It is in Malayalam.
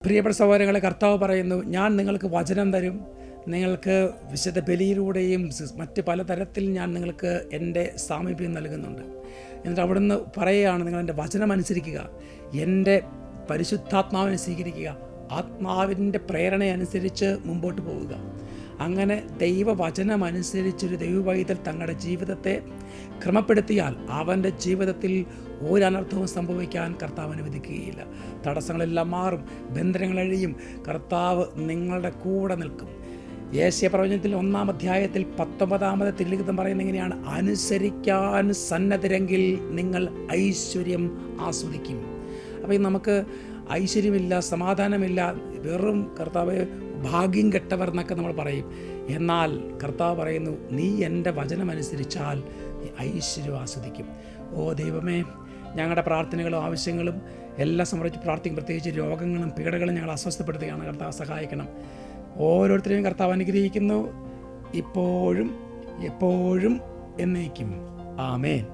പ്രിയപ്പെട്ട സഹോദരങ്ങളെ, കർത്താവ് പറയുന്നു, ഞാൻ നിങ്ങൾക്ക് വചനം തരും, നിങ്ങൾക്ക് വിശുദ്ധ ബലിയിലൂടെയും മറ്റ് പലതരത്തിൽ ഞാൻ നിങ്ങൾക്ക് എൻ്റെ സാമീപ്യം നൽകുന്നുണ്ട്. എന്നിട്ട് അവിടുന്ന് പറയുകയാണ്, നിങ്ങൾ എൻ്റെ വചനം അനുസരിക്കുക, എൻ്റെ പരിശുദ്ധാത്മാവിനെ സ്വീകരിക്കുക, ആത്മാവിൻ്റെ പ്രേരണയനുസരിച്ച് മുമ്പോട്ട് പോവുക. അങ്ങനെ ദൈവവചനമനുസരിച്ചൊരു ദൈവവൈതൽ തങ്ങളുടെ ജീവിതത്തെ ക്രമപ്പെടുത്തിയാൽ അവൻ്റെ ജീവിതത്തിൽ ഒരനർത്ഥവും സംഭവിക്കാൻ കർത്താവ് അനുവദിക്കുകയില്ല. തടസ്സങ്ങളെല്ലാം മാറും, ബന്ധനങ്ങളഴിയും, കർത്താവ് നിങ്ങളുടെ കൂടെ നിൽക്കും. യേശയ്യാപ്രവചനത്തിൽ 1-ാം അധ്യായത്തിൽ 19-ാമത്തെ തിരുലിഖിതം പറയുന്നത് എങ്ങനെയാണ്? അനുസരിക്കാൻ സന്നദ്ധരെങ്കിൽ നിങ്ങൾ ഐശ്വര്യം ആസ്വദിക്കും. അപ്പോൾ നമുക്ക് ഐശ്വര്യമില്ല, സമാധാനമില്ല, വെറും കർത്താവ് ഭാഗ്യം കെട്ടവർ എന്നൊക്കെ നമ്മൾ പറയും. എന്നാൽ കർത്താവ് പറയുന്നു, നീ എൻ്റെ വചനമനുസരിച്ചാൽ ഐശ്വര്യം ആസ്വദിക്കും. ഓ ദൈവമേ, ഞങ്ങളുടെ പ്രാർത്ഥനകളും ആവശ്യങ്ങളും എല്ലാം സമർപ്പിച്ച് പ്രാർത്ഥിക്കും. പ്രത്യേകിച്ച് രോഗങ്ങളും പീഡകളും ഞങ്ങൾ അസ്വസ്ഥപ്പെടുത്തുകയാണ്. കർത്താവ് സഹായിക്കണം. ഓരോരുത്തരെയും കർത്താവ് അനുഗ്രഹിക്കുന്നു, ഇപ്പോഴും എപ്പോഴും എന്നേക്കും. ആമേൻ.